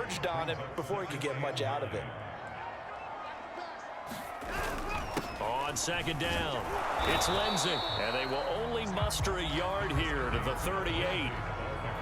converged on him before he could get much out of it. On second down, it's Lindsey, and they will only muster a yard here to the 38.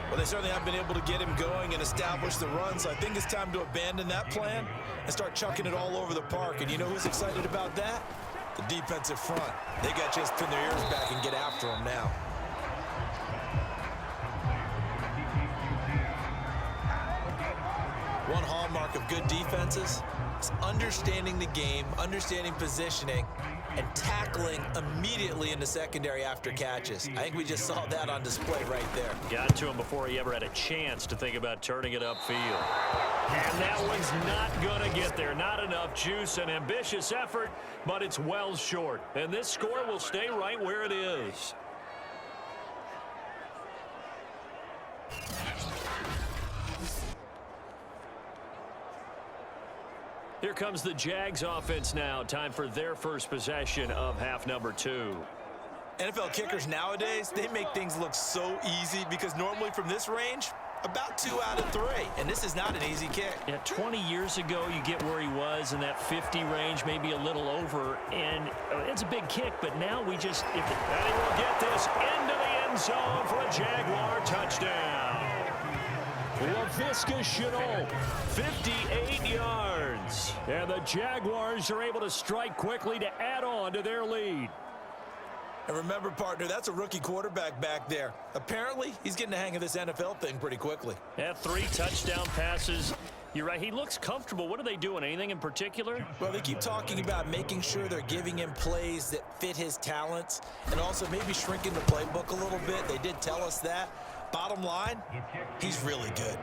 Well, they certainly haven't been able to get him going and establish the run, so I think it's time to abandon that plan and start chucking it all over the park. And you know who's excited about that? The defensive front. They got to just pin their ears back and get after him now. One hallmark of good defenses is understanding the game, understanding positioning, and tackling immediately in the secondary after catches. I think we just saw that on display right there. Got to him before he ever had a chance to think about turning it upfield. And that one's not going to get there. Not enough juice. An ambitious effort, but it's well short. And this score will stay right where it is. Here comes the Jags offense now. Time for their first possession of half number 2. NFL kickers nowadays, they make things look so easy because normally from this range, about 2 out of 3. And this is not an easy kick. Yeah, 20 years ago, you get where he was in that 50 range, maybe a little over. And it's a big kick, but now we just... And he will get this into the end zone for a Jaguar touchdown. LaVisca Chenault, 58 yards. And the Jaguars are able to strike quickly to add on to their lead. And remember, partner, that's a rookie quarterback back there. Apparently, he's getting the hang of this NFL thing pretty quickly. Yeah, 3 touchdown passes. You're right, he looks comfortable. What are they doing? Anything in particular? Well, they keep talking about making sure they're giving him plays that fit his talents and also maybe shrinking the playbook a little bit. They did tell us that. Bottom line, he's really good.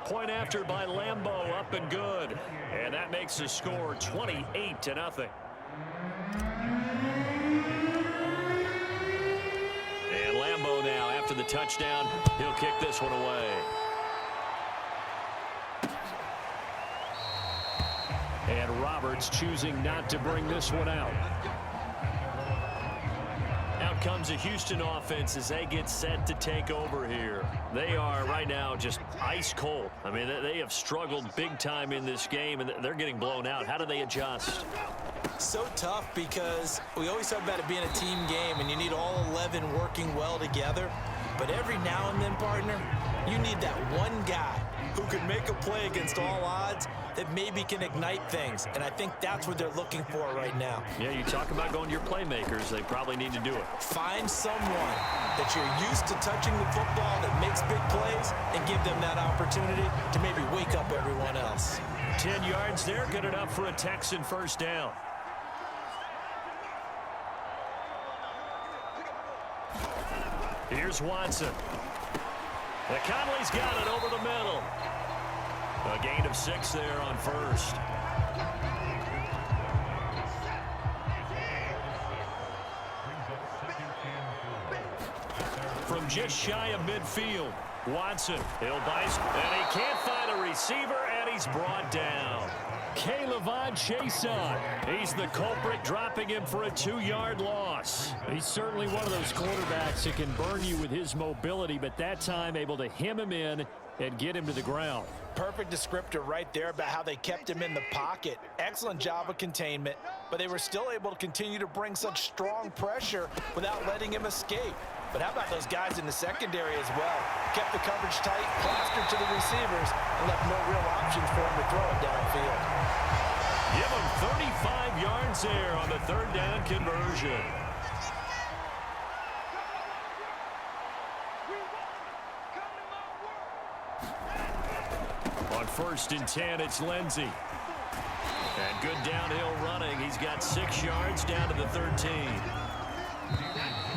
Point after by Lambeau, up and good. And that makes the score 28-0. And Lambeau now, after the touchdown, he'll kick this one away. And Roberts choosing not to bring this one out. Out comes the Houston offense as they get set to take over here. They are right now just ice cold. I mean, they have struggled big time in this game, and they're getting blown out. How do they adjust? So tough because we always talk about it being a team game, and you need all 11 working well together. But every now and then, partner, you need that one guy who can make a play against all odds that maybe can ignite things. And I think that's what they're looking for right now. Yeah, you talk about going to your playmakers. They probably need to do it. Find someone that you're used to touching the football that makes big plays and give them that opportunity to maybe wake up everyone else. 10 yards there, good enough for a Texan first down. Here's Watson. And Conley's got it over the middle. A gain of 6 there on first. From just shy of midfield, Watson, he'll bite, and he can't find a receiver, and he's brought down. K'Lavon Chaisson, he's the culprit, dropping him for a 2-yard loss. He's certainly one of those quarterbacks that can burn you with his mobility, but that time able to hem him in and get him to the ground. Perfect descriptor right there about how they kept him in the pocket. Excellent job of containment, but they were still able to continue to bring such strong pressure without letting him escape. But how about those guys in the secondary as well? Kept the coverage tight, plastered to the receivers, and left no real options for him to throw it downfield. Give him 35 yards there on the 3rd down conversion. On 1st and 10, it's Lindsey. And good downhill running. He's got 6 yards down to the 13.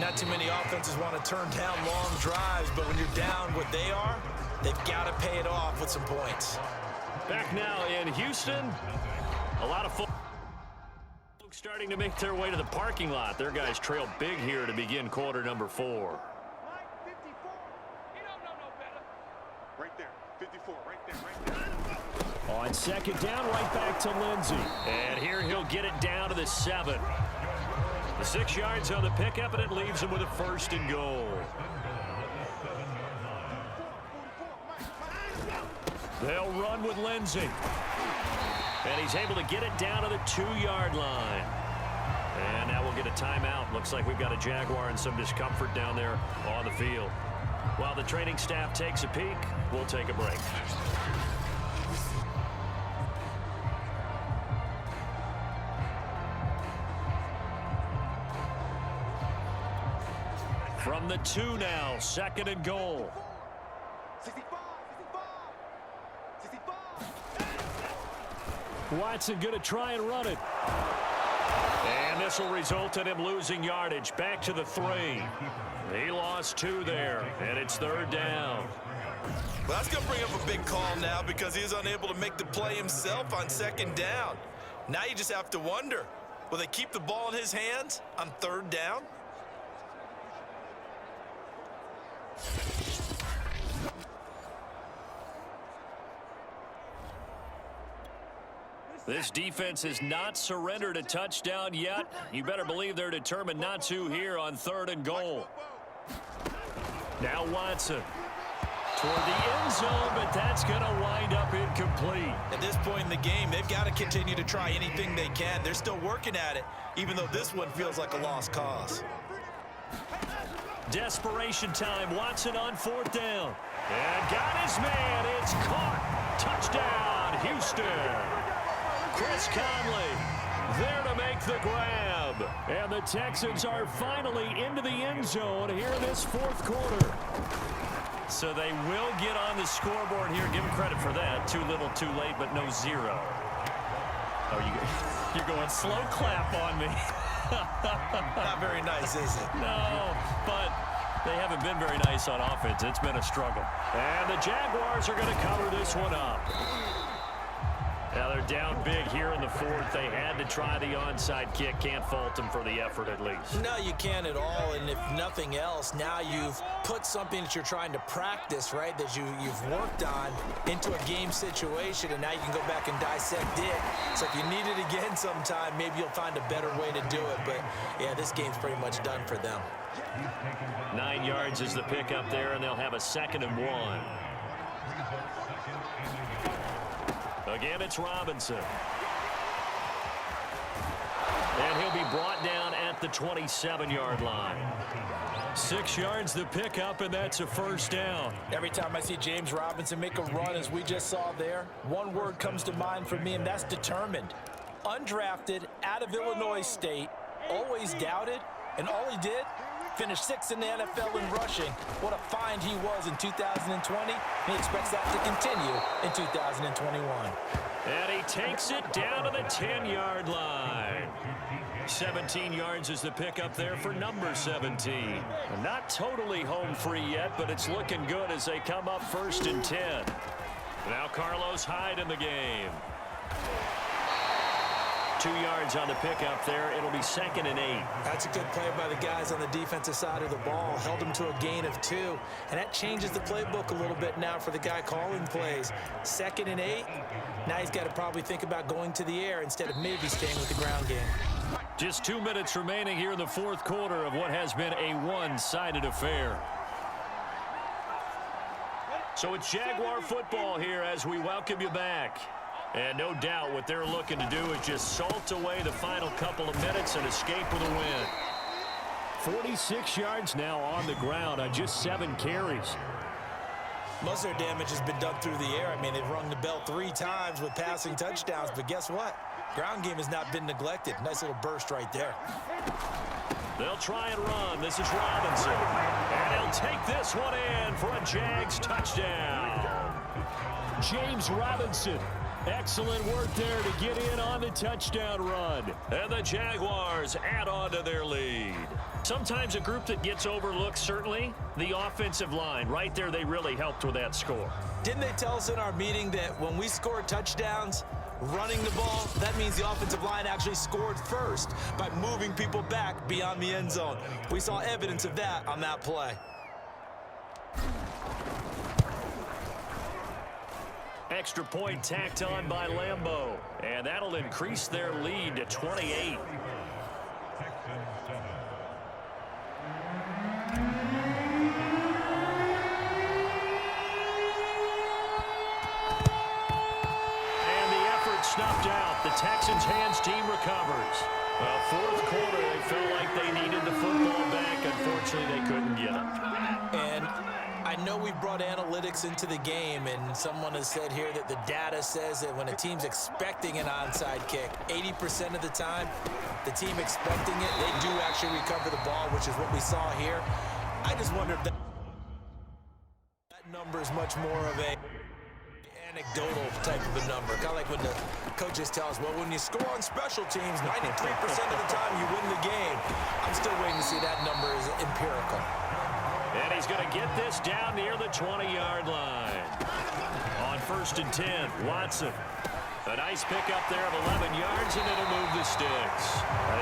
Not too many offenses want to turn down long drives, but when you're down what they are, they've got to pay it off with some points. Back now in Houston. A lot of folks starting to make their way to the parking lot. Their guys trail big here to begin quarter number 4. Right there, 54, right there. On 2nd down, right back to Lindsey. And here he'll get it down to the 7. The 6 yards on the pickup, and it leaves him with a 1st and goal. They'll run with Lindsey. And he's able to get it down to the 2-yard line. And now we'll get a timeout. Looks like we've got a Jaguar and some discomfort down there on the field. While the training staff takes a peek, we'll take a break. From the 2 now, 2nd and goal. 65. Watson going to try and run it. And this will result in him losing yardage. Back to the 3. He lost 2 there, and it's 3rd down. Well, that's going to bring up a big call now because he's unable to make the play himself on 2nd down. Now you just have to wonder, will they keep the ball in his hands on 3rd down? This defense has not surrendered a touchdown yet. You better believe they're determined not to here on 3rd and goal. Now Watson toward the end zone, but that's going to wind up incomplete. At this point in the game, they've got to continue to try anything they can. They're still working at it, even though this one feels like a lost cause. Desperation time. Watson on 4th down. And got his man. It's caught. Touchdown, Houston. Chris Conley there to make the grab. And the Texans are finally into the end zone here in this 4th quarter. So they will get on the scoreboard here. Give them credit for that. Too little, too late, but no 0. Oh, you're going slow clap on me. Not very nice, is it? No, but they haven't been very nice on offense. It's been a struggle. And the Jaguars are going to cover this one up. Now they're down big here in the 4th. They had to try the onside kick. Can't fault them for the effort at least. No, you can't at all. And if nothing else, now you've put something that you're trying to practice, right, that you've worked on into a game situation, and now you can go back and dissect it. So if you need it again sometime, maybe you'll find a better way to do it. But, yeah, this game's pretty much done for them. 9 yards is the pickup there, and they'll have a 2nd and 1. Again, it's Robinson. And he'll be brought down at the 27-yard line. 6 yards the pickup, and that's a 1st down. Every time I see James Robinson make a run, as we just saw there, one word comes to mind for me, and that's determined. Undrafted, out of Illinois State, always doubted, and all he did, finished 6th in the NFL in rushing. What a find he was in 2020. He expects that to continue in 2021. And he takes it down to the 10-yard line. 17 yards is the pickup there for number 17. Not totally home free yet, but it's looking good as they come up 1st and 10. Now Carlos Hyde in the game. 2 yards on the pickup there. It'll be 2nd and 8. That's a good play by the guys on the defensive side of the ball. Held him to a gain of 2. And that changes the playbook a little bit now for the guy calling plays. 2nd and 8. Now he's got to probably think about going to the air instead of maybe staying with the ground game. Just 2 minutes remaining here in the 4th quarter of what has been a one-sided affair. So it's Jaguar football here as we welcome you back. And no doubt what they're looking to do is just salt away the final couple of minutes and escape with a win. 46 yards now on the ground on just 7 carries. Most of their damage has been done through the air. I mean, they've rung the bell 3 times with passing touchdowns, but guess what? Ground game has not been neglected. Nice little burst right there. They'll try and run. This is Robinson. And he'll take this one in for a Jags touchdown. James Robinson. Excellent work there to get in on the touchdown run. And the Jaguars add on to their lead. Sometimes a group that gets overlooked, certainly, the offensive line. Right there, they really helped with that score. Didn't they tell us in our meeting that when we score touchdowns, running the ball, that means the offensive line actually scored first by moving people back beyond the end zone? We saw evidence of that on that play. Extra point tacked on by Lambeau. And that'll increase their lead to 28. snuffed out. The Texans' hands team recovers. Well, fourth quarter, they felt like they needed the football back. Unfortunately, they couldn't get it. And I know we brought analytics into the game, and someone has said here that the data says that when a team's expecting an onside kick, 80% of the time, the team expecting it, they do actually recover the ball, which is what we saw here. I just wonder if that number is much more of a anecdotal type of a number. Kind of like when the coaches tell us, well, when you score on special teams, 93% of the time you win the game. I'm still waiting to see that number is empirical. And he's going to get this down near the 20-yard line. On 1st and 10, Watson. A nice pickup there of 11 yards, and it'll move the sticks.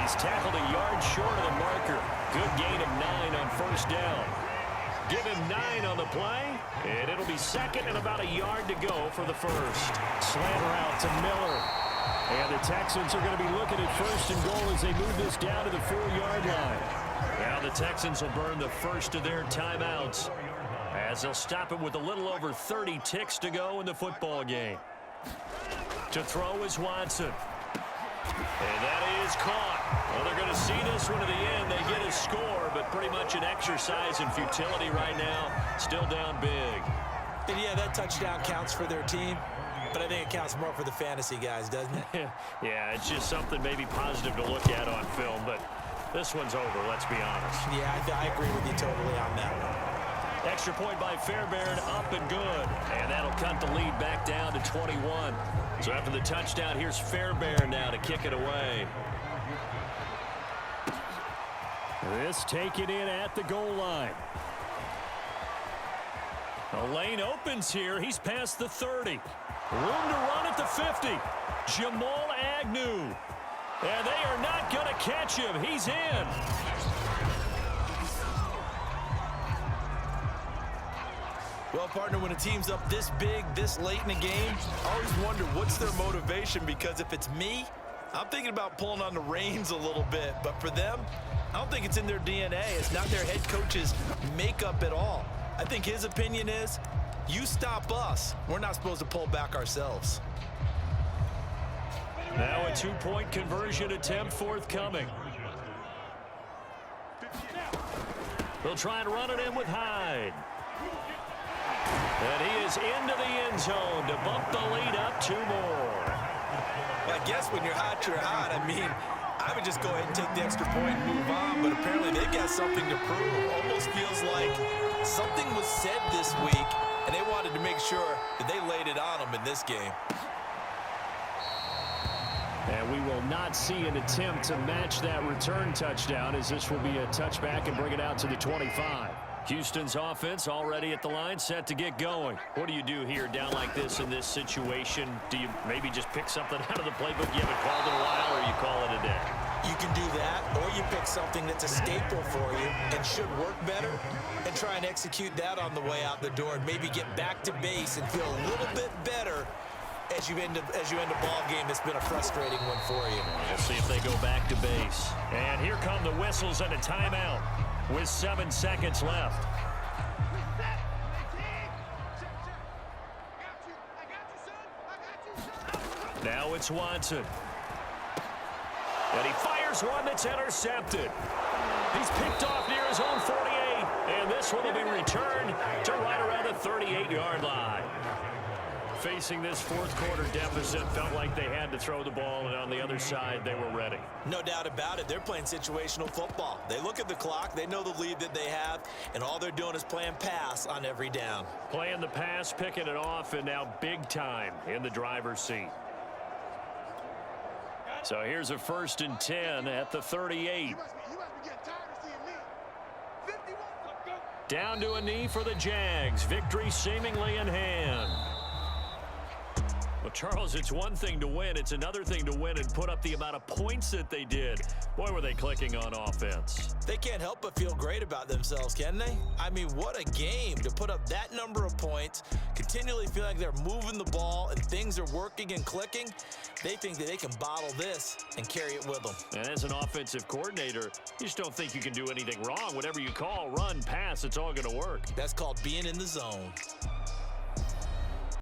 He's tackled a yard short of the marker. Good gain of 9 on 1st down. Give him 9 on the play, and it'll be 2nd and about a yard to go for the first. Slanter out to Miller. And the Texans are going to be looking at 1st and goal as they move this down to the 4-yard line. Now the Texans will burn the first of their timeouts as they'll stop it with a little over 30 ticks to go in the football game. To throw is Watson. And that is caught. Well, they're going to see this one to the end. They get a score, but pretty much an exercise in futility right now. Still down big. And yeah, that touchdown counts for their team, but I think it counts more for the fantasy guys, doesn't it? Yeah, it's just something maybe positive to look at on film, but this one's over, let's be honest. Yeah, I agree with you totally on that one. Extra point by Fairbairn, up and good. And that'll cut the lead back down to 21. So after the touchdown, here's Fairbairn now to kick it away. This taken in at the goal line. The lane opens here. He's past the 30. Room to run at the 50. Jamal Agnew. And they are not going to catch him. He's in. Well, partner, when a team's up this big, this late in the game, I always wonder what's their motivation, because if it's me, I'm thinking about pulling on the reins a little bit. But for them, I don't think it's in their DNA. It's not their head coach's makeup at all. I think his opinion is, you stop us, we're not supposed to pull back ourselves. Now a two-point conversion attempt forthcoming. They'll try and run it in with Hyde. And he is into the end zone to bump the lead up 2 more. Well, I guess when you're hot, you're hot. I mean, I would just go ahead and take the extra point and move on, but apparently they've got something to prove. Almost feels like something was said this week, and they wanted to make sure that they laid it on them in this game. And we will not see an attempt to match that return touchdown, as this will be a touchback and bring it out to the 25. Houston's offense already at the line, set to get going. What do you do here down like this in this situation? Do you maybe just pick something out of the playbook you haven't called in a while, or you call it a day? You can do that, or you pick something that's a staple for you and should work better and try and execute that on the way out the door and maybe get back to base and feel a little bit better as you end a ball game that's been a frustrating one for you. We'll see if they go back to base. And here come the whistles and a timeout with 7 seconds left. Now it's Watson. And he fires one that's intercepted. He's picked off near his own 48. And this one will be returned to right around the 38-yard line. Facing this fourth quarter deficit, felt like they had to throw the ball, and on the other side, they were ready. No doubt about it. They're playing situational football. They look at the clock, they know the lead that they have, and all they're doing is playing pass on every down. Playing the pass, picking it off, and now big time in the driver's seat. So here's a 1st and 10 at the 38. Down to a knee for the Jags. Victory seemingly in hand. Well, Charles, it's one thing to win. It's another thing to win and put up the amount of points that they did. Boy, were they clicking on offense. They can't help but feel great about themselves, can they? I mean, what a game to put up that number of points, continually feel like they're moving the ball and things are working and clicking. They think that they can bottle this and carry it with them. And as an offensive coordinator, you just don't think you can do anything wrong. Whatever you call, run, pass, it's all going to work. That's called being in the zone.